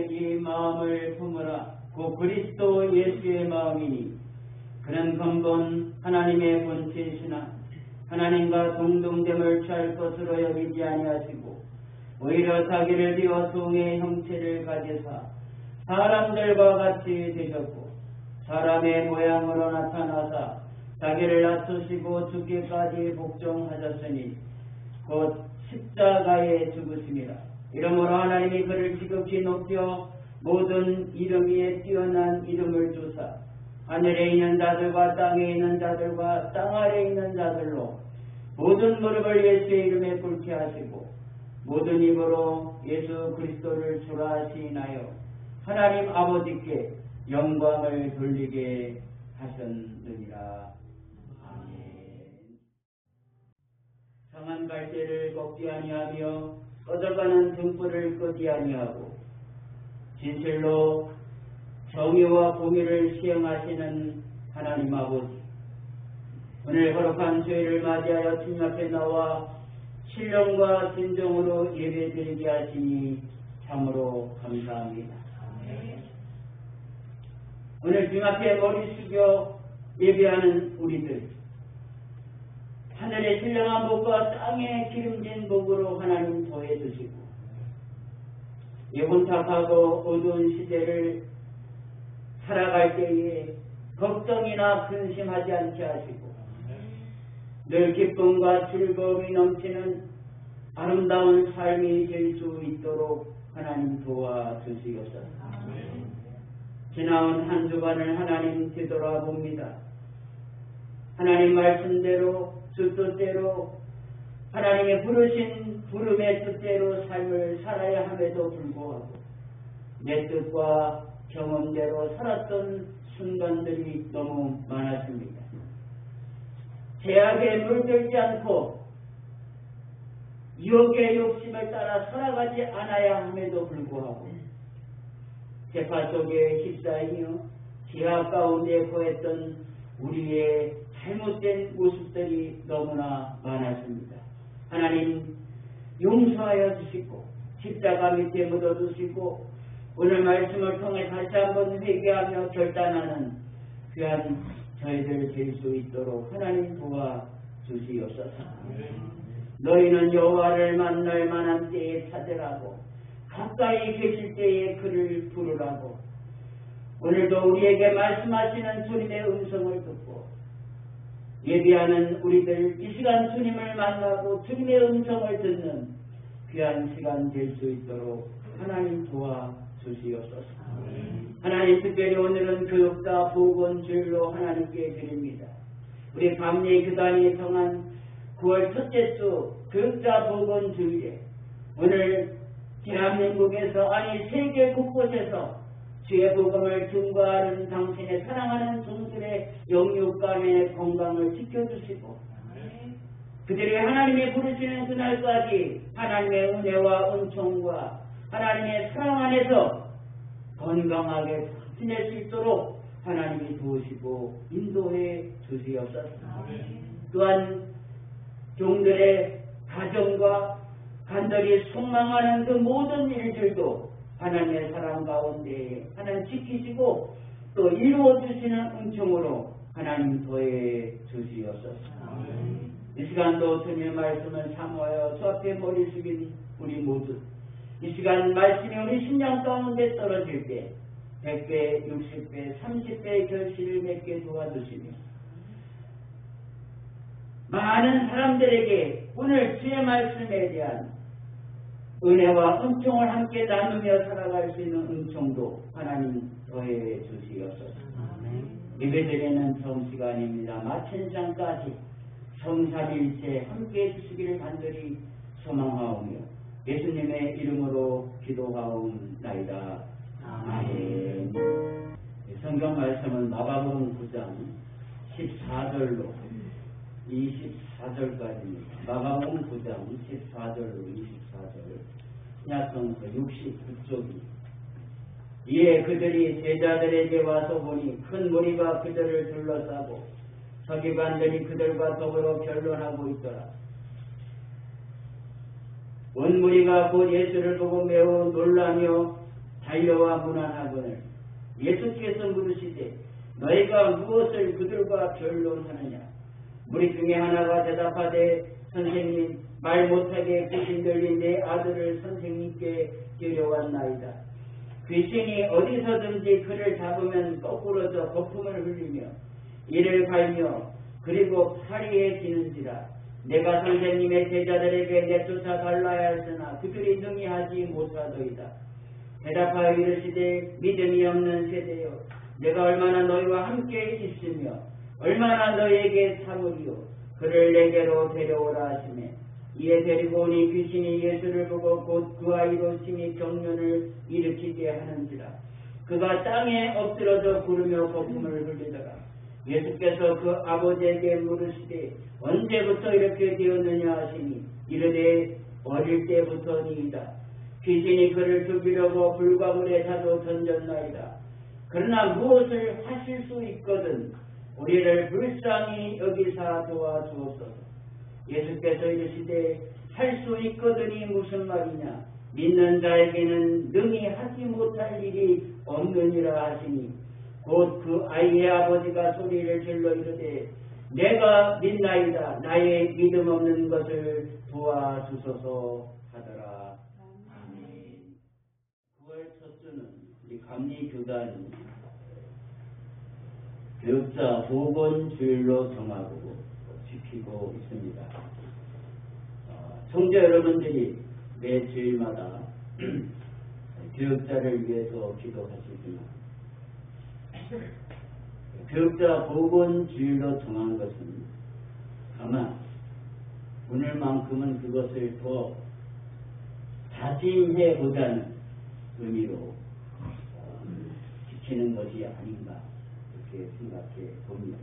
너의 이 마음을 품으라. 곧 그리스도 예수의 마음이니 그는 근본 하나님의 본체이시나 하나님과 동등됨을 취할 것으로 여기지 아니하시고 오히려 자기를 비워 종의 형체를 가지사 사람들과 같이 되셨고 사람의 모양으로 나타나사 자기를 낮추시고 죽기까지 복종하셨으니 곧 십자가에 죽으심이라. 이러므로 하나님이 그를 지극히 높여 모든 이름 위에 뛰어난 이름을 주사 하늘에 있는 자들과 땅에 있는 자들과 땅 아래에 있는 자들로 모든 무릎을 예수의 이름에 꿇게 하시고 모든 입으로 예수 그리스도를 주라 하시나요 하나님 아버지께 영광을 돌리게 하셨느니라. 아멘. 상한 갈대를 꺾지 아니하며 꺼져가는 등불을 끄지 아니하고 진실로 정의와 공의를 시행하시는 하나님 아버지, 오늘 거룩한 주일을 맞이하여 주님 앞에 나와 신령과 진정으로 예배드리게 하시니 참으로 감사합니다. 오늘 주님 앞에 머리 숙여 예배하는 우리들, 하늘의 신령한 복과 땅의 기름진 복으로 하나님 더해 주시고 이 혼탁하고 어두운 시대를 살아갈 때에 걱정이나 근심하지 않게 하시고 늘 기쁨과 즐거움이 넘치는 아름다운 삶이 될 수 있도록 하나님 도와주시옵소서. 지나온 한 주간을 하나님 되돌아봅니다. 하나님 말씀대로 주 뜻대로 하나님의 부르신 부름의 뜻대로 삶을 살아야 함에도 불구하고 내 뜻과 경험대로 살았던 순간들이 너무 많았습니다. 죄악에 물들지 않고 유혹의 욕심을 따라 살아가지 않아야 함에도 불구하고 재파 속에 휩싸이며 지하 가운데 거했던 우리의 잘못된 모습들이 너무나 많았습니다. 하나님 용서하여 주시고 십자가 밑에 묻어주시고 오늘 말씀을 통해 다시 한번 회개하며 결단하는 귀한 저희들 될 수 있도록 하나님 도와주시옵소서. 너희는 여호와를 만날 만한 때에 찾으라고 가까이 계실 때에 그를 부르라고 오늘도 우리에게 말씀하시는 주님의 음성을 듣고 예비하는 우리들 이 시간 주님을 만나고 주님의 음성을 듣는 귀한 시간 될 수 있도록 하나님 도와주시옵소서. 하나님 특별히 오늘은 교육자 보건주일로 하나님께 드립니다. 우리 감리 교단이 정한 9월 첫째 주 교육자 보건주일에 오늘 대한민국에서 아니 세계 곳곳에서 주의 복음을 증거하는 당신의 사랑하는 종들의 영육간의 건강을 지켜주시고 그들이 하나님이 부르시는 그날까지 하나님의 은혜와 은총과 하나님의 사랑 안에서 건강하게 지낼 수 있도록 하나님이 도우시고 인도해 주시옵소서. 또한 종들의 가정과 간절히 소망하는 그 모든 일들도 하나님의 사랑 가운데 하나님 지키시고 또 이루어주시는 은총으로 하나님 더해 주시옵소서. 이 시간도 주님의 말씀을 사모하여 주 앞에 머리 숙인 우리 모두 이 시간 말씀이 우리 심령 가운데 떨어질 때 100배, 60배, 30배의 결실을 맺게 도와주시며 많은 사람들에게 오늘 주의 말씀에 대한 은혜와 은총을 함께 나누며 살아갈 수 있는 은총도 하나님 더해 주시옵소서. 예배드리는 정시간입니다. 마친 장까지 성삼일체 함께 해주시기를 간절히 소망하오며 예수님의 이름으로 기도하옵나이다. 아멘. 성경 말씀은 마가복음 9장 14절로 24절까지입니다. 마가복음 9장 14절로 24절 신약성서 69쪽입니다. 이에 그들이 제자들에게 와서 보니 큰 무리가 그들을 둘러싸고 서기관들이 그들과 더불어 변론하고 있더라. 온 무리가 곧 예수를 보고 매우 놀라며 반려와 무난하거늘 예수께서 물으시되 너희가 무엇을 그들과 변론하느냐. 무리 중에 하나가 대답하되 선생님, 말 못하게 귀신 들린 내 아들을 선생님께 데려왔나이다. 귀신이 어디서든지 그를 잡으면 거꾸러져 거품을 흘리며 이를 갈며 그리고 파리해지는지라. 내가 선생님의 제자들에게 내쫓아 달라야 했으나 그들이 능히 하지 못하더이다. 대답하여 이르시되 믿음이 없는 세대여, 내가 얼마나 너희와 함께 있으며 얼마나 너희에게 참으리요. 그를 내게로 데려오라 하시매 이에 데리고 오니 귀신이 예수를 보고 곧 그 아이로 심히 경련을 일으키게 하는지라. 그가 땅에 엎드러져 구르며 거품을 흘리더라. 예수께서 그 아버지에게 물으시되 언제부터 이렇게 되었느냐 하시니 이르되 어릴 때부터니이다. 귀신이 그를 죽이려고 불과 물에 자도 던졌나이다. 그러나 무엇을 하실 수 있거든 우리를 불쌍히 여기사 도와주옵소서. 예수께서 이르시되 할 수 있거든이 무슨 말이냐. 믿는 자에게는 능히 하지 못할 일이 없느니라 하시니 곧 그 아이의 아버지가 소리를 질러 이르되 내가 믿나이다. 나의 믿음 없는 것을 도와주소서 하더라. 아멘. 9월 첫 주는 우리 감리교단이 교육자 보건주일로 정하고 지키고 있습니다. 성도 여러분들이 매 주일마다 교육자를 위해서 기도하시지만 교육자 보건주일로 정한 것은 아마 오늘만큼은 그것을 더 다짐해보자는 의미로 지키는 것이 아닌가 이렇게 생각해 봅니다.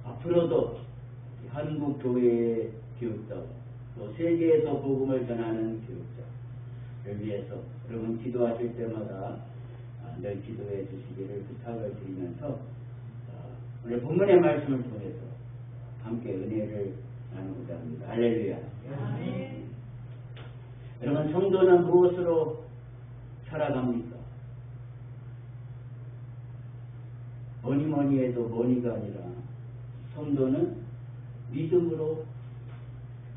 앞으로도 한국 교회의 교육자와 또 세계에서 복음을 전하는 교육자를 위해서 여러분 기도하실 때마다 늘 기도해 주시기를 부탁을 드리면서 오늘 본문의 말씀을 통해서 함께 은혜를 나누고자 합니다. 할렐루야. 아멘. 여러분 성도는 무엇으로 살아갑니까? 뭐니 해도 뭐니가 아니라 성도는 믿음으로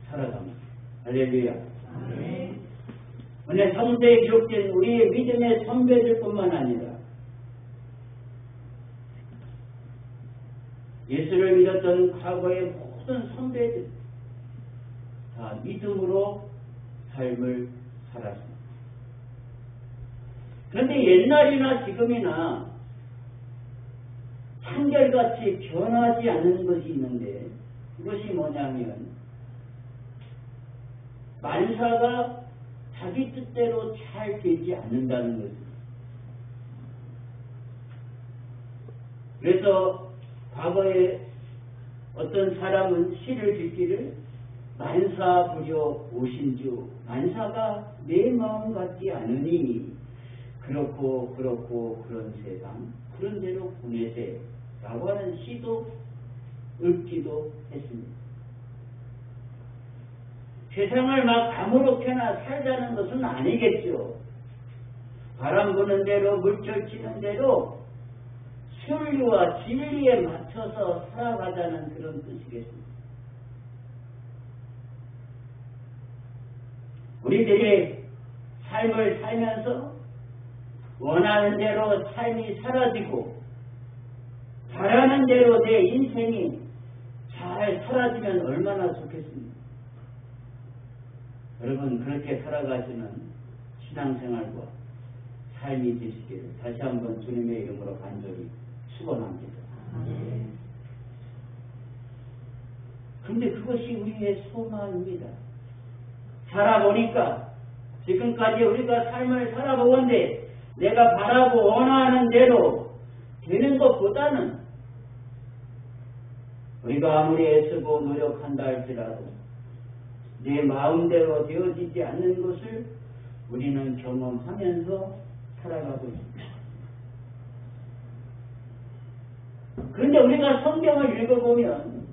살아갑니다. 할렐루야. 아멘. 오늘 성서에 기록된 우리의 믿음의 선배들 뿐만 아니라 예수를 믿었던 과거의 모든 선배들 다 믿음으로 삶을 살았습니다. 그런데 옛날이나 지금이나 한결같이 변하지 않는 것이 있는데 그것이 뭐냐면 만사가 자기 뜻대로 잘 되지 않는다는 것입니다. 그래서 과거에 어떤 사람은 시를 짓기를 만사부려 오신주 만사가 내 마음 같지 않으니 그렇고 그런 세상 그런 대로 보내세 라고 하는 시도 읊기도 했습니다. 세상을 막 아무렇게나 살자는 것은 아니겠죠. 바람 부는 대로 물결 치는 대로 순리와 진리에 맞춰서 살아가자는 그런 뜻이겠습니다. 우리들이 삶을 살면서 원하는 대로 삶이 사라지고 바라는 대로 내 인생이 잘 사라지면 얼마나 좋겠습니까? 여러분 그렇게 살아가시는 신앙생활과 삶이 되시기를 다시 한번 주님의 이름으로 간절히 축원합니다. 그런데 그것이 우리의 소망입니다. 살아보니까 지금까지 우리가 삶을 살아보건대 내가 바라고 원하는 대로 되는 것보다는 우리가 아무리 애쓰고 노력한다 할지라도 내 마음대로 되어지지 않는 것을 우리는 경험하면서 살아가고 있습니다. 그런데 우리가 성경을 읽어보면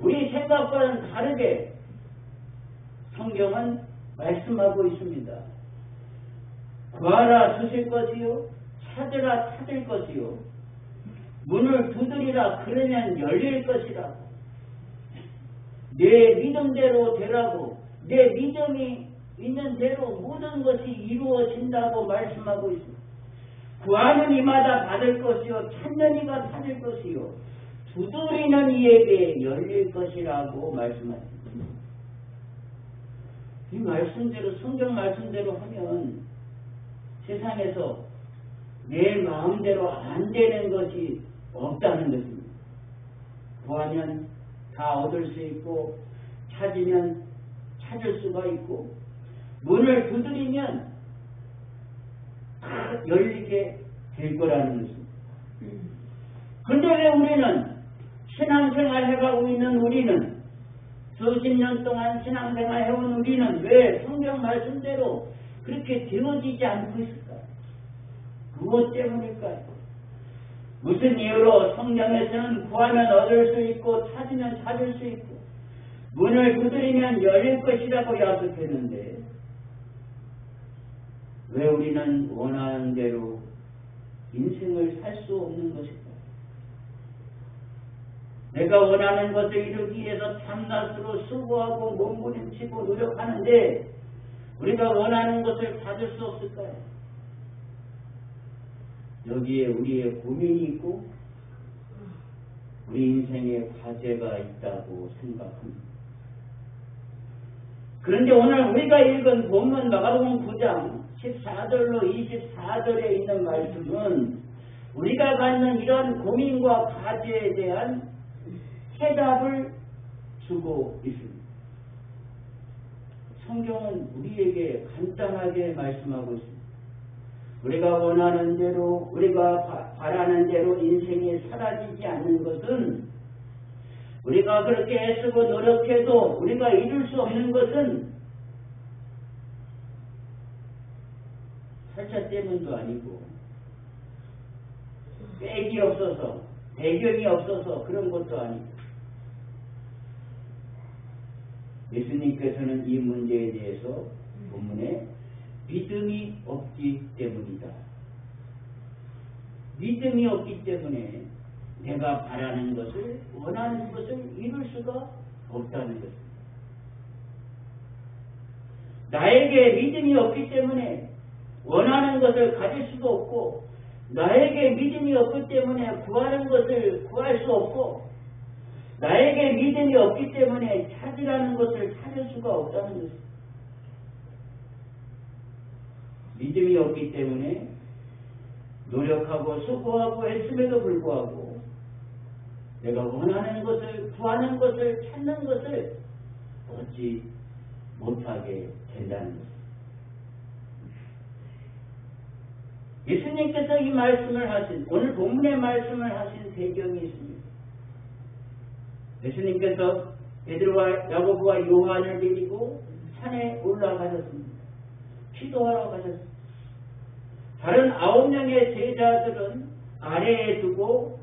우리 생각과는 다르게 성경은 말씀하고 있습니다. 구하라 주실 것이요 찾으라 찾을 것이요 문을 두드리라 그러면 열릴 것이라고. 내 믿음대로 되라고. 내 믿음이 있는 대로 모든 것이 이루어진다고 말씀하고 있습니다. 구하는 이마다 받을 것이요 찾는 이가 찾을 것이요 두드리는 이에게 열릴 것이라고 말씀하십니다. 이 말씀대로 성경 말씀대로 하면 세상에서 내 마음대로 안 되는 것이 없다는 것입니다. 구하면 다 얻을 수 있고 찾으면 찾을 수가 있고 문을 두드리면 다 열리게 될 거라는 것입니다. 그런데 왜 우리는 신앙생활 해가고 있는 우리는 수십 년 동안 신앙생활 해온 우리는 왜 성경 말씀대로 그렇게 되어지지 않고 있을까요? 무엇 때문일까요? 무슨 이유로 성경에서는 구하면 얻을 수 있고 찾으면 찾을 수 있고 문을 두드리면 열릴 것이라고 약속했는데 왜 우리는 원하는 대로 인생을 살 수 없는 것일까요? 내가 원하는 것을 이루기 위해서 참낮으로 수고하고 몸부림치고 노력하는데 우리가 원하는 것을 받을 수 없을까요? 여기에 우리의 고민이 있고 우리 인생에 과제가 있다고 생각합니다. 그런데 오늘 우리가 읽은 본문 마가복음 9장 14절로 24절에 있는 말씀은 우리가 갖는 이런 고민과 과제에 대한 해답을 주고 있습니다. 성경은 우리에게 간단하게 말씀하고 있습니다. 우리가 원하는 대로 우리가 바라는 대로 인생이 사라지지 않는 것은 우리가 그렇게 애쓰고 노력해도 우리가 이룰 수 없는 것은 살짝 때문도 아니고 백이 없어서 배경이 없어서 그런 것도 아니고 예수님께서는 이 문제에 대해서 본문에 믿음이 없기 때문이다. 믿음이 없기 때문에 내가 바라는 것을 원하는 것을 이룰 수가 없다는 것입니다. 나에게 믿음이 없기 때문에 원하는 것을 가질 수도 없고 나에게 믿음이 없기 때문에 구하는 것을 구할 수 없고 나에게 믿음이 없기 때문에 찾으라는 것을 찾을 수가 없다는 것입니다. 믿음이 없기 때문에 노력하고 수고하고 애씀에도 불구하고 내가 원하는 것을 구하는 것을 찾는 것을 얻지 못하게 된다는 것입니다. 예수님께서 이 말씀을 하신 오늘 본문의 말씀을 하신 배경이 있습니다. 예수님께서 베드로와 야고보와 요한을 데리고 산에 올라가셨습니다. 기도하러 가셨습니다. 다른 9명의 제자들은 아래에 두고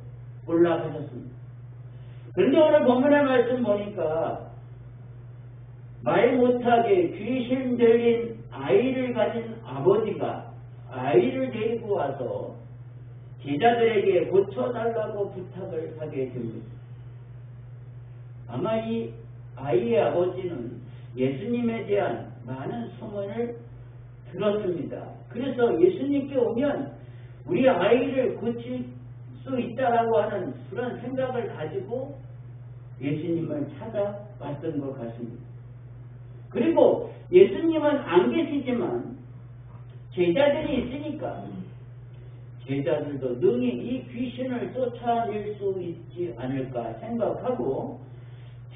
올라가셨습니다. 그런데 오늘 본문의 말씀 보니까 말 못하게 귀신 들린 아이를 가진 아버지가 아이를 데리고 와서 제자들에게 고쳐달라고 부탁을 하게 됩니다. 아마 이 아이의 아버지는 예수님에 대한 많은 소문을 들었습니다. 그래서 예수님께 오면 우리 아이를 고칠 수 있다라고 하는 그런 생각을 가지고 예수님을 찾아왔던 것 같습니다. 그리고 예수님은 안 계시지만 제자들이 있으니까 제자들도 능히 이 귀신을 쫓아낼 수 있지 않을까 생각하고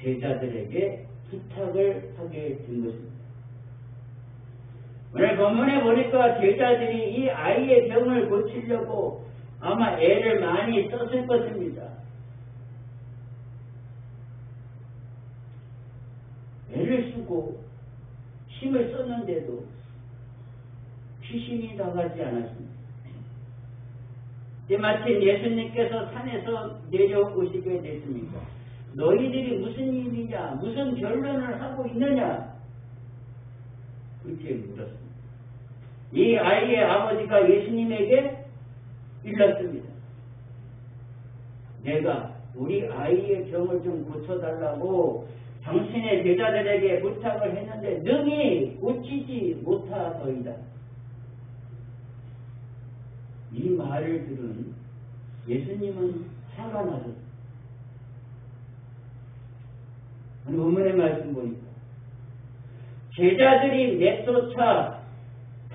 제자들에게 부탁을 하게 된 것입니다. 오늘 본문에 보니까 제자들이 이 아이의 병을 고치려고 아마 애를 많이 썼을 것입니다. 애를 쓰고 힘을 썼는데도 귀신이 나가지 않았습니다. 때마침 예수님께서 산에서 내려오시게 됐습니다. 너희들이 무슨 일이냐, 무슨 결론을 하고 있느냐, 그렇게 물었습니다. 이 아이의 아버지가 예수님에게 일렀습니다. 내가 우리 아이의 병을 좀 고쳐달라고 당신의 제자들에게 부탁을 했는데 능히 고치지 못하더이다. 이 말을 들은 예수님은 화가 나셨어요. 본문의 말씀 보니까 제자들이 내쫓아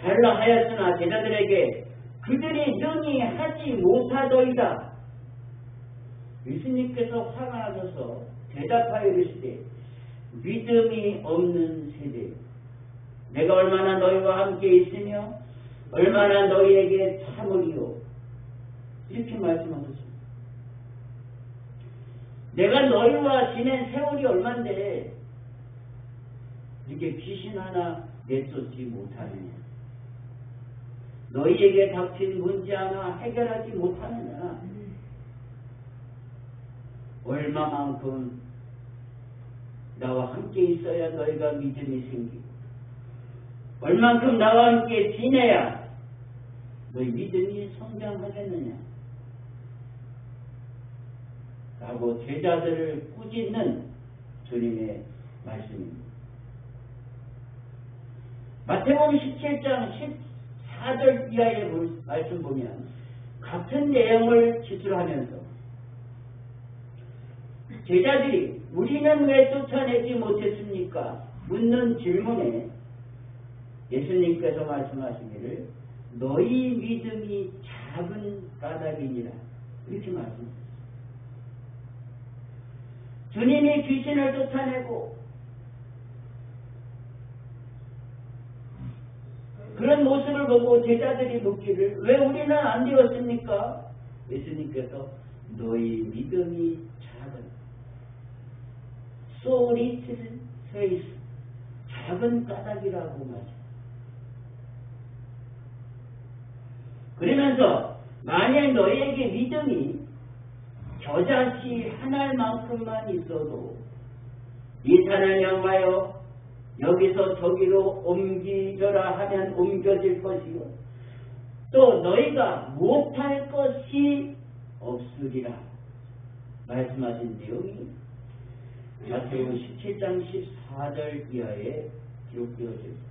달라 하였으나 제자들에게 그들이 능히 하지 못하더이다. 예수님께서 화가 나셔서 대답하여 이르시되 믿음이 없는 세대, 내가 얼마나 너희와 함께 있으며 얼마나 너희에게 참으리요. 이렇게 말씀하셨습니다. 내가 너희와 지낸 세월이 얼만데 이렇게 귀신 하나 내쫓지 못하느냐, 너희에게 닥친 문제 하나 해결하지 못하느냐, 얼마만큼 나와 함께 있어야 너희가 믿음이 생기고 얼만큼 나와 함께 지내야 너희 믿음이 성장하겠느냐 라고 제자들을 꾸짖는 주님의 말씀입니다. 마태복음 17장 14절 이하의 말씀 보면 같은 내용을 지술하면서 제자들이 우리는 왜 쫓아내지 못했습니까? 묻는 질문에 예수님께서 말씀하시기를 너희 믿음이 작은 까닭이니라 이렇게 말씀하셨습니다. 주님이 귀신을 쫓아내고 그런 모습을 보고 제자들이 묻기를 왜 우리는 안 되었습니까? 예수님께서 너희 믿음이 작은 so little faith, 작은 까닭이라고 말합니다. 그러면서 만약 너희에게 믿음이 겨자씨 한 알만큼만 있어도 이 산을 향하여 여기서 저기로 옮기려라 하면 옮겨질 것이요 또 너희가 못할 것이 없으리라 말씀하신 내용이 마태복음 17장 14절 이하에 기록되어져 있습니다.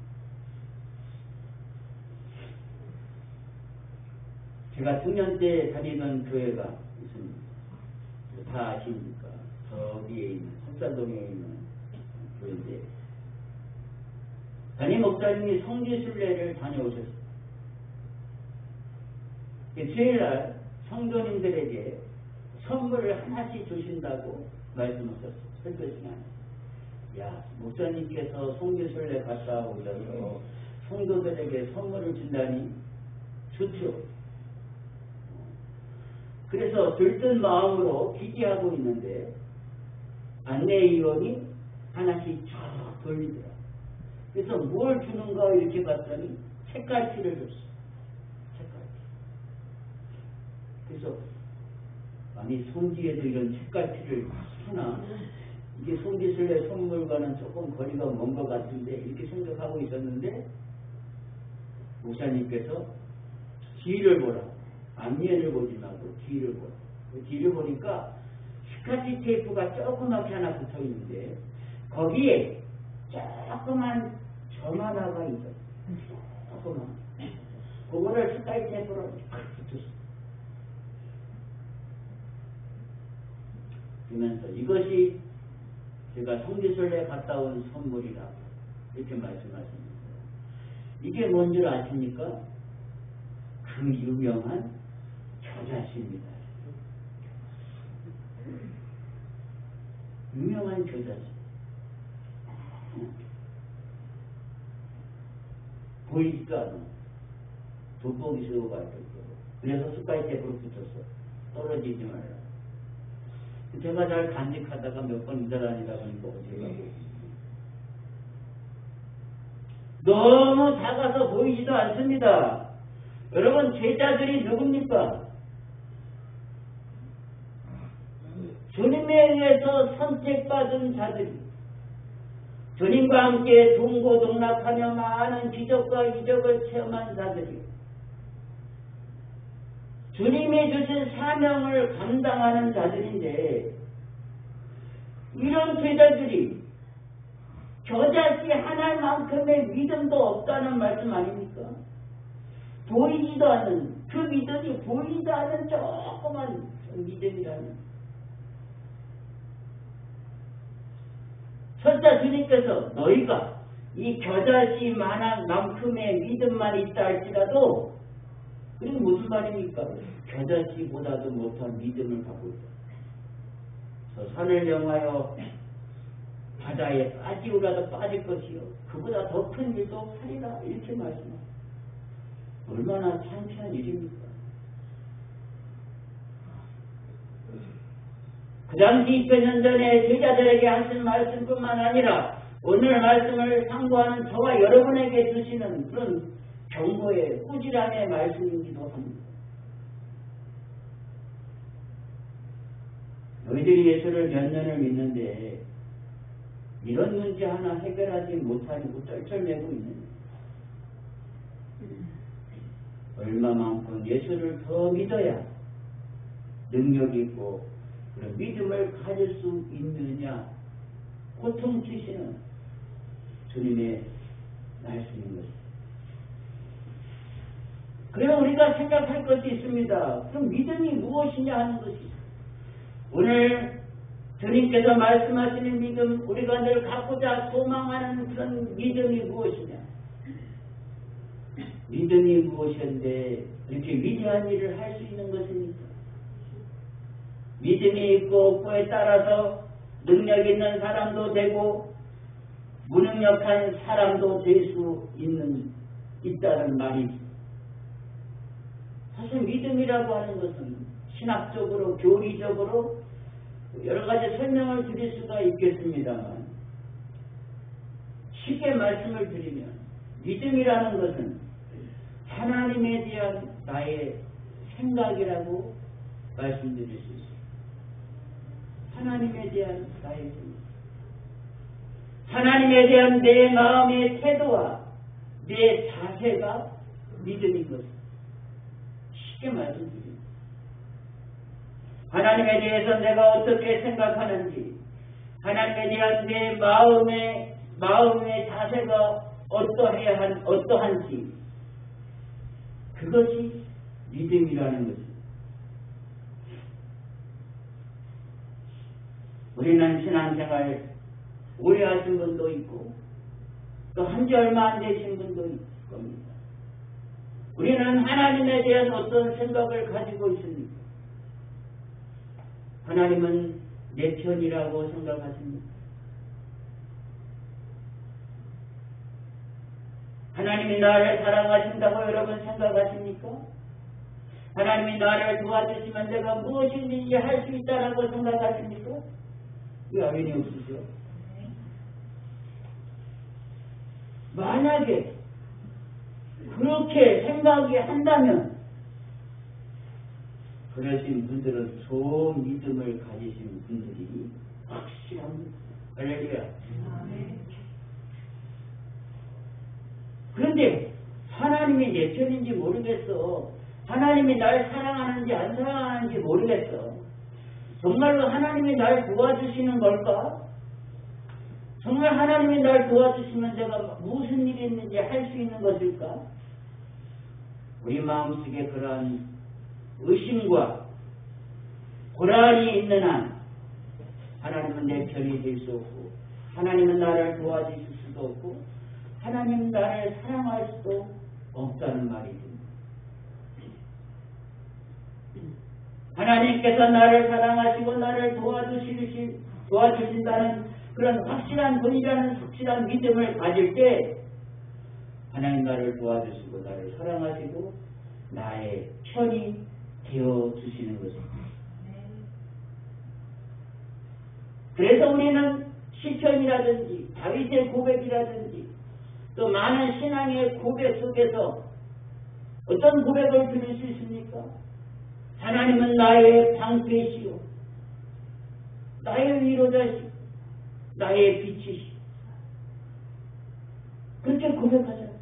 제가 청년 때 다니던 교회가 있습니다. 다 아십니까? 저기에 있는 성산동에 있는 교회인데 담임 목사님이 성지순례를 다녀오셨습니다. 주일날 성도님들에게 선물을 하나씩 주신다고 말씀하셨어요. 설교 시간에. 야, 목사님께서 성지순례 갔다 오셔서 성도들에게 선물을 준다니 좋죠. 그래서 들뜬 마음으로 기대하고 있는데 안내위원이 하나씩 쫙 돌리더라. 그래서 뭘 주는가 이렇게 봤더니 책갈피를 줬어. 책갈피. 그래서 아니 성지에도 이런 책갈피를 하나? 이게 성지순례 선물과는 조금 거리가 먼 것 같은데 이렇게 생각하고 있었는데 목사님께서 뒤를 보라. 앞면을 보지 말고 뒤를 보라. 뒤를 보니까 스카치 테이프가 조그맣게 하나 붙어 있는데 거기에 조그만 점 하나가 있어요. 조그만. 그거를 스카치 테이프로 딱 붙였어. 그러면서 이것이 제가 성지순례 갔다 온 선물이라 이렇게 말씀하십니다. 이게 뭔 줄 아십니까? 그 유명한 겨자씨입니다. 유명한 겨자씨. 보이지도 않아. 돋보기 쓰고 갈 정도로. 그래서 스파이테이프로 붙였어. 떨어지지 말라. 제가 잘 간직하다가 몇 번 이달아니다 보니까 어디 가고. 너무 작아서 보이지도 않습니다. 여러분 제자들이 누굽니까? 주님에 의해서 선택받은 자들이 주님과 함께 동고동락하며 많은 기적과 이적을 체험한 자들이요. 주님이 주신 사명을 감당하는 자들인데 이런 제자들이 겨자씨 하나만큼의 믿음도 없다는 말씀 아닙니까? 보이지도 않는 그 믿음이 보이지도 않는 조그만 믿음이라는. 설사 주님께서 너희가 이 겨자씨만큼의 믿음만 있다 할지라도 그게 무슨 말입니까? 겨자씨보다도 못한 믿음을 갖고 있다. 저 산을 영하여 바다에 빠지고라도 빠질 것이요 그보다 더 큰 일도 하리라 이렇게 말씀합니다. 얼마나 창피한 일입니까? 그 당시 2000년 전에 제자들에게 하신 말씀뿐만 아니라 오늘 말씀을 상고하는 저와 여러분에게 주시는 그런 경고의 꾸지람의 말씀이기도 합니다. 너희들이 예수를 몇 년을 믿는데 이런 문제 하나 해결하지 못하고 쩔쩔매고 있는 얼마만큼 예수를 더 믿어야 능력이 있고 그런 믿음을 가질 수 있느냐 고통 주시는 주님의 말씀인 것입니다. 그래서 우리가 생각할 것이 있습니다. 그럼 믿음이 무엇이냐 하는 것이 오늘 주님께서 말씀하시는 믿음 우리가 늘 갖고자 소망하는 그런 믿음이 무엇이냐 믿음이 무엇인데 이렇게 위대한 일을 할 수 있는 것입니까? 믿음이 있고 없고에 따라서 능력 있는 사람도 되고 무능력한 사람도 될 수 있다는 말이죠. 사실 믿음이라고 하는 것은 신학적으로 교리적으로 여러 가지 설명을 드릴 수가 있겠습니다만 쉽게 말씀을 드리면 믿음이라는 것은 하나님에 대한 나의 생각이라고 말씀드릴 수 있습니다. 하나님에 대한 나의 생각. 하나님에 대한 내 마음의 태도와 내 자세가 믿음인 것입니다. 쉽게 말씀드립니다. 하나님에 대해서 내가 어떻게 생각하는지 하나님에 대한 내 마음의 자세가 어떠한지 그것이 믿음이라는 것입니다. 우리는 신앙생활 오래 하신 분도 있고 또 한지 얼마 안 되신 분도 있을 겁니다. 우리는 하나님에 대한 어떤 생각을 가지고 있습니까? 하나님은 내 편이라고 생각하십니까? 하나님이 나를 사랑하신다고 여러분 생각하십니까? 하나님이 나를 도와주시면 내가 무엇인지 할 수 있다라고 생각하십니까? 왜 아멘이 없으세요? 만약에 그렇게 생각이 한다면 그러신 분들은 좋은 믿음을 가지신 분들이 확실합니다. 할렐루야. 그런데 하나님이 내 편인지 모르겠어. 하나님이 날 사랑하는지 안 사랑하는지 모르겠어. 정말로 하나님이 날 도와주시는 걸까? 정말 하나님이 날 도와주시면 내가 무슨 일이 있는지 할 수 있는 것일까? 우리 마음속에 그러한 의심과 고란이 있는 한 하나님은 내 편이 될 수 없고 하나님은 나를 도와주실 수도 없고 하나님은 나를 사랑할 수도 없다는 말이죠. 하나님께서 나를 사랑하시고 나를 도와주신다는 그런 확실한 분이라는 확실한 믿음을 가질 때 하나님 나를 도와주시고 나를 사랑하시고 나의 편이 되어주시는 것입니다. 그래서 우리는 시편이라든지 다윗의 고백이라든지 또 많은 신앙의 고백 속에서 어떤 고백을 들을 수 있습니까? 하나님은 나의 방패시오 나의 위로자시오 나의 빛이시오 그렇게 고백하잖아요.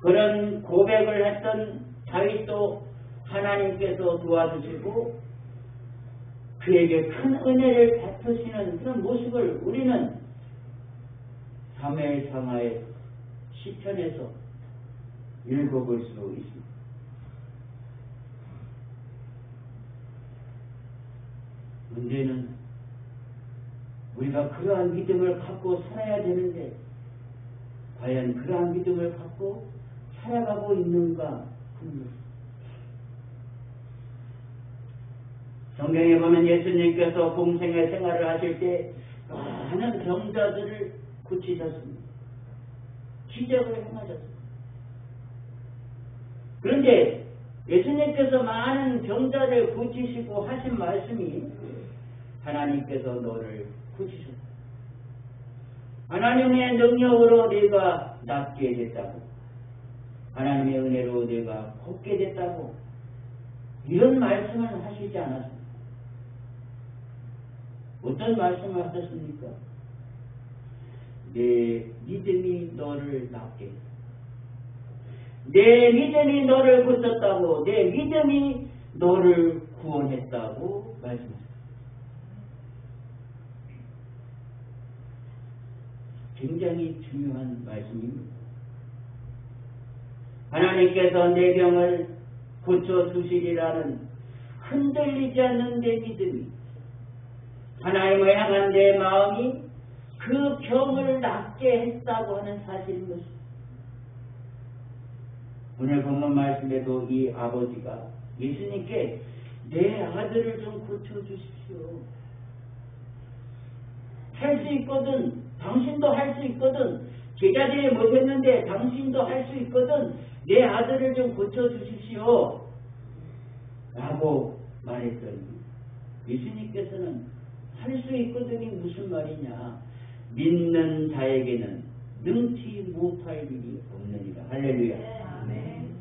그런 고백을 했던 다윗도 하나님께서 도와주시고 그에게 큰 은혜를 베푸시는 그런 모습을 우리는 사무엘상하의 시편에서 읽어볼 수 있습니다. 문제는 우리가 그러한 믿음을 갖고 살아야 되는데 과연 그러한 믿음을 갖고 살아가고 있는가 합니다. 성경에 보면 예수님께서 공생의 생활을 하실 때 많은 병자들을 고치셨습니다. 기적을 행하셨습니다. 그런데 예수님께서 많은 병자를 고치시고 하신 말씀이 하나님께서 너를 고치셨다. 하나님의 능력으로 네가 낫게 됐다고, 하나님의 은혜로 네가 걷게 됐다고, 이런 말씀을 하시지 않았습니다. 어떤 말씀을 하셨습니까? 내 믿음이 너를 낫게 했다. 내 믿음이 너를 고쳤다고, 내 믿음이 너를 구원했다고 말씀하셨습니다. 굉장히 중요한 말씀입니다. 하나님께서 내 병을 고쳐주시리라는 흔들리지 않는 내 믿음이, 하나님을 향한 내 마음이 그 병을 낫게 했다고 하는 사실인 것입니다. 오늘 본문 말씀에도 이 아버지가 예수님께 내 아들을 좀 고쳐주십시오. 할 수 있거든. 당신도 할 수 있거든. 제자들이 못했는데 당신도 할 수 있거든. 내 아들을 좀 고쳐주십시오. 라고 말했더니 예수님께서는 할 수 있거든이 무슨 말이냐. 믿는 자에게는 능치 못할 일이 없느니라. 할렐루야. 아멘.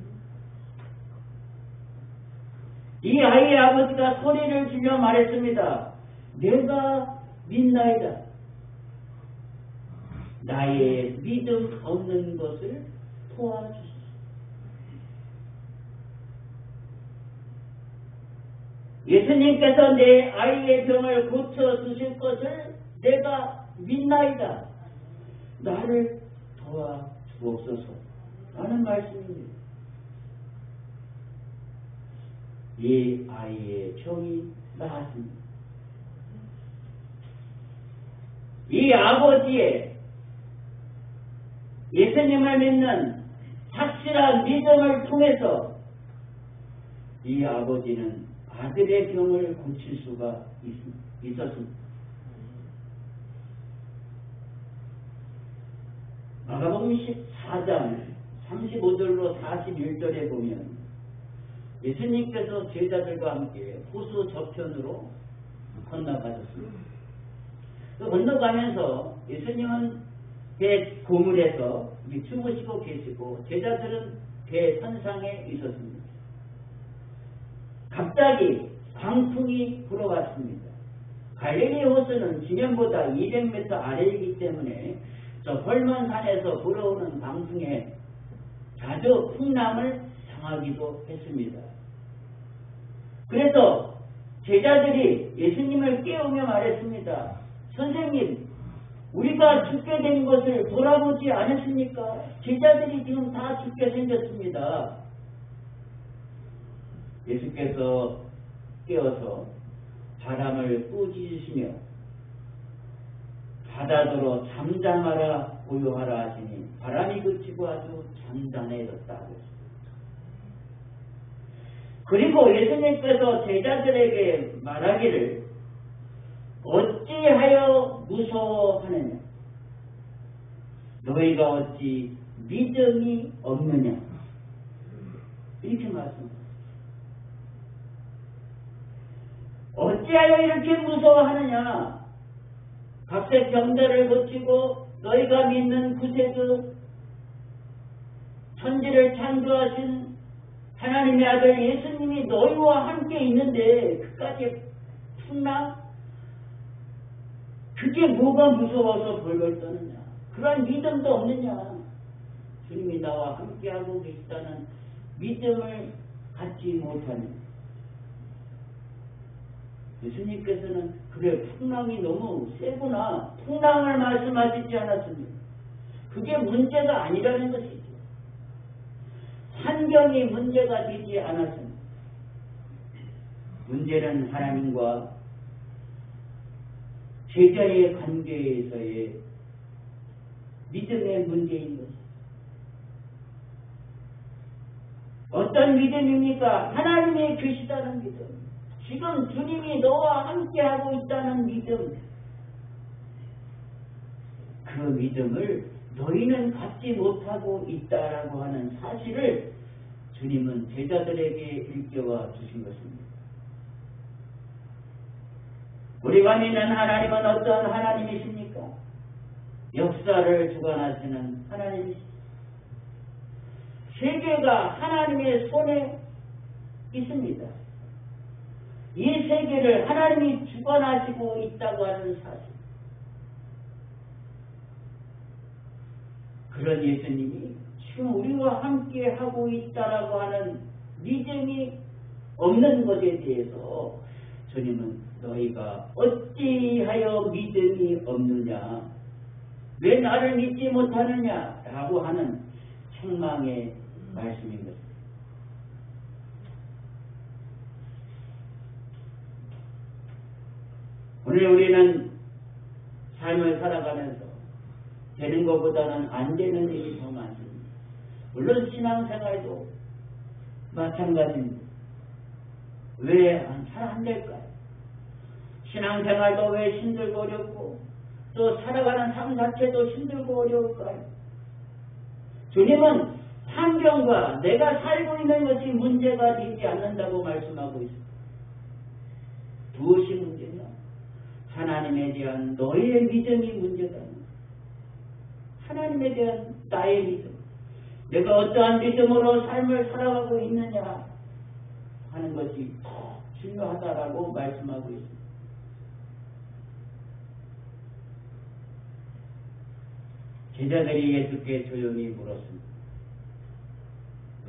이 아이의 아버지가 소리를 질러 말했습니다. 내가 믿나이다. 나의 믿음 없는 것을 도와주소서. 예수님께서 내 아이의 병을 고쳐주실 것을 내가 믿나이다. 나를 도와주옵소서 라는 말씀입니다. 이 아이의 병이 나았습니다. 이 아버지의 예수님을 믿는 확실한 믿음을 통해서 이 아버지는 아들의 병을 고칠 수가 있었습니다. 마가복음 14장 35절로 41절에 보면 예수님께서 제자들과 함께 호수 저편으로 건너가셨습니다. 건너가면서 예수님은 배 고물에서 주무시고 계시고 제자들은 배 선상에 있었습니다. 갑자기 광풍이 불어왔습니다. 갈릴리 호수는 지면보다 200m 아래이기 때문에 저 헐먼 산에서 불어오는 광풍에 자주 풍랑을 당하기도 했습니다. 그래서 제자들이 예수님을 깨우며 말했습니다. 선생님, 우리가 죽게 된 것을 돌아보지 않으십니까? 제자들이 지금 다 죽게 생겼습니다. 예수께서 깨어서 바람을 꾸짖으시며 바다더러 잠잠하라 고요하라 하시니 바람이 그치고 아주 잔잔해졌다고 했습니다. 그리고 예수님께서 제자들에게 말하기를 어찌하여 무서워하느냐? 너희가 어찌 믿음이 없느냐? 이렇게 말씀합니다. 어찌하여 이렇게 무서워하느냐? 각색 병자를 고치고 너희가 믿는 구세주 천지를 창조하신 하나님의 아들 예수님이 너희와 함께 있는데 그까지 풍랑 그게 뭐가 무서워서 벌벌 떠느냐? 그런 믿음도 없느냐? 주님이 나와 함께하고 계시다는 믿음을 갖지 못하는 예수님께서는 그래 풍랑이 너무 세구나. 풍랑을 말씀하시지 않았습니다. 그게 문제가 아니라는 것이죠. 환경이 문제가 되지 않았습니다. 문제는 하나님과 제자의 관계에서의 믿음의 문제인 것입니다. 어떤 믿음입니까? 하나님이 계시다는 믿음. 지금 주님이 너와 함께하고 있다는 믿음. 그 믿음을 너희는 갖지 못하고 있다라고 하는 사실을 주님은 제자들에게 일깨워 주신 것입니다. 우리가 믿는 하나님은 어떤 하나님이십니까? 역사를 주관하시는 하나님이십니다. 세계가 하나님의 손에 있습니다. 이 세계를 하나님이 주관하시고 있다고 하는 사실. 그런 예수님이 지금 우리와 함께 하고 있다라고 하는 믿음이 없는 것에 대해서 주님은 너희가 어찌하여 믿음이 없느냐? 왜 나를 믿지 못하느냐? 라고 하는 책망의 말씀인 것입니다. 오늘 우리는 삶을 살아가면서 되는 것보다는 안 되는 일이 더 많습니다. 물론 신앙생활도 마찬가지입니다. 왜 잘 안 될까요? 신앙생활도 왜 힘들고 어렵고 또 살아가는 삶 자체도 힘들고 어려울까요? 주님은 환경과 내가 살고 있는 것이 문제가 되지 않는다고 말씀하고 있습니다. 무엇이 문제냐? 하나님에 대한 너의 믿음이 문제다. 하나님에 대한 나의 믿음. 내가 어떠한 믿음으로 삶을 살아가고 있느냐 하는 것이 더 중요하다라고 말씀하고 있습니다. 제자들이 예수께 조용히 물었습니다.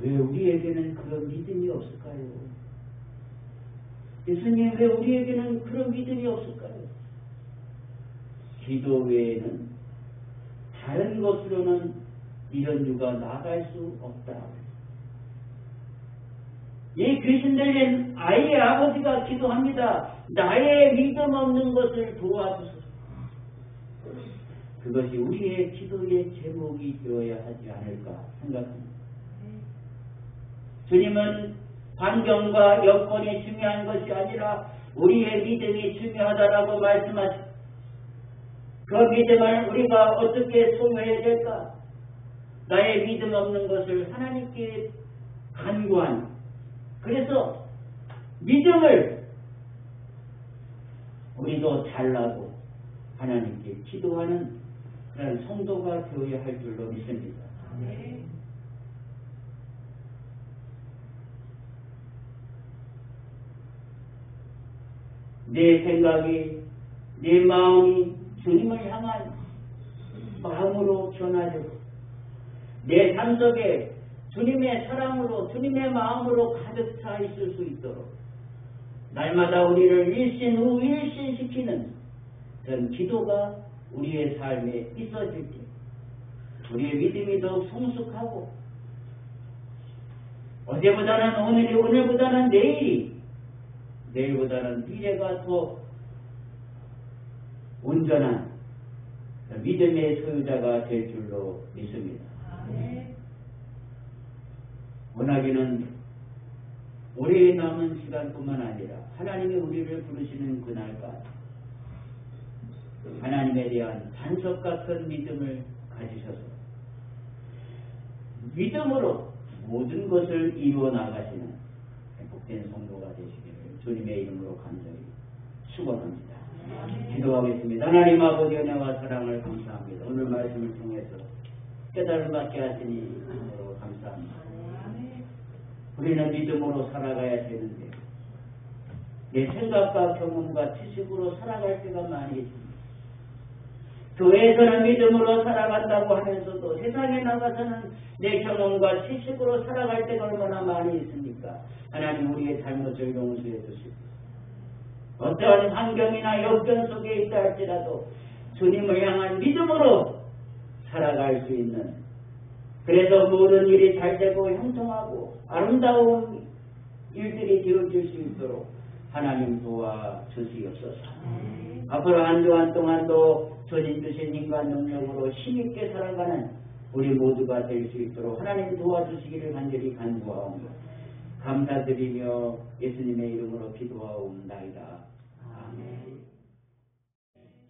왜 우리에게는 그런 믿음이 없을까요? 예수님, 왜 우리에게는 그런 믿음이 없을까요? 기도 외에는 다른 것으로는 이런 유가 나아갈 수 없다. 이 귀신 들린 아이의 아버지가 기도합니다. 나의 믿음 없는 것을 도와주소서. 그것이 우리의 기도의 제목이 되어야 하지 않을까 생각합니다. 주님은 환경과 여건이 중요한 것이 아니라 우리의 믿음이 중요하다라고 말씀하십니다. 그 믿음을 우리가 어떻게 소유해야 될까? 나의 믿음 없는 것을 하나님께 간구하는, 그래서 믿음을 우리도 달라고 하나님께 기도하는 그런 성도가 되어야 할 줄로 믿습니다. 내 생각이, 내 마음이 주님을 향한 마음으로 변화되고 내 삶 속에 주님의 사랑으로 주님의 마음으로 가득 차 있을 수 있도록 날마다 우리를 일신 후 일신시키는 그런 기도가 우리의 삶에 있어질 때 우리의 믿음이 더욱 성숙하고 어제보다는 오늘이, 오늘보다는 내일이, 내일보다는 미래가 더 온전한 믿음의 소유자가 될 줄로 믿습니다. 원하기는 올해 남은 시간뿐만 아니라 하나님이 우리를 부르시는 그날까지 하나님에 대한 반석 같은 믿음을 가지셔서 믿음으로 모든 것을 이루어 나가시는 복된 성도가 되시기를 주님의 이름으로 간절히 축원합니다. 기도하겠습니다. 하나님 아버지 은혜와 사랑을 감사합니다. 오늘 말씀을 통해서 깨달음 받게 하시니 참으로 감사합니다. 우리는 믿음으로 살아가야 되는데 내 생각과 경험과 지식으로 살아갈 때가 많이 있습니다. 교회에서는 믿음으로 살아간다고 하면서도 세상에 나가서는 내 경험과 지식으로 살아갈 때가 얼마나 많이 있습니까? 하나님 우리의 잘못을 용서해 주시고 어떠한 환경이나 역경 속에 있다 할지라도 주님을 향한 믿음으로 살아갈 수 있는, 그래서 모든 일이 잘되고 형통하고 아름다운 일들이 되어질 수 있도록 하나님 도와주시옵소서. 앞으로 한 주간 동안도 주님 주신 힘과 능력으로 힘있게 살아가는 우리 모두가 될 수 있도록 하나님 도와주시기를 간절히 간구하옵니다. 감사드리며 예수님의 이름으로 기도하옵나이다. 아멘.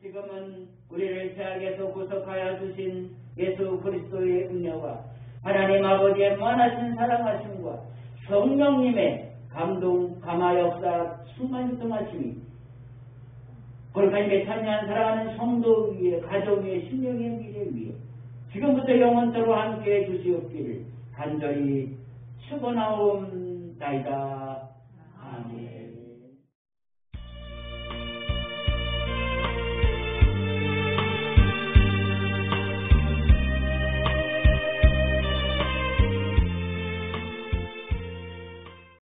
지금은 우리를 죄악에서 구속하여 주신 예수 그리스도의 은혜와 하나님 아버지의 무한하신 사랑하심과 성령님의 감동, 감화 역사, 충만통하심이 거룩하게 찬양한 사랑하는 성도 위에, 가정 위에, 신령의 미래 위에 지금부터 영원토록 함께해 주시옵기를 간절히 축원하옵나이다. 아멘.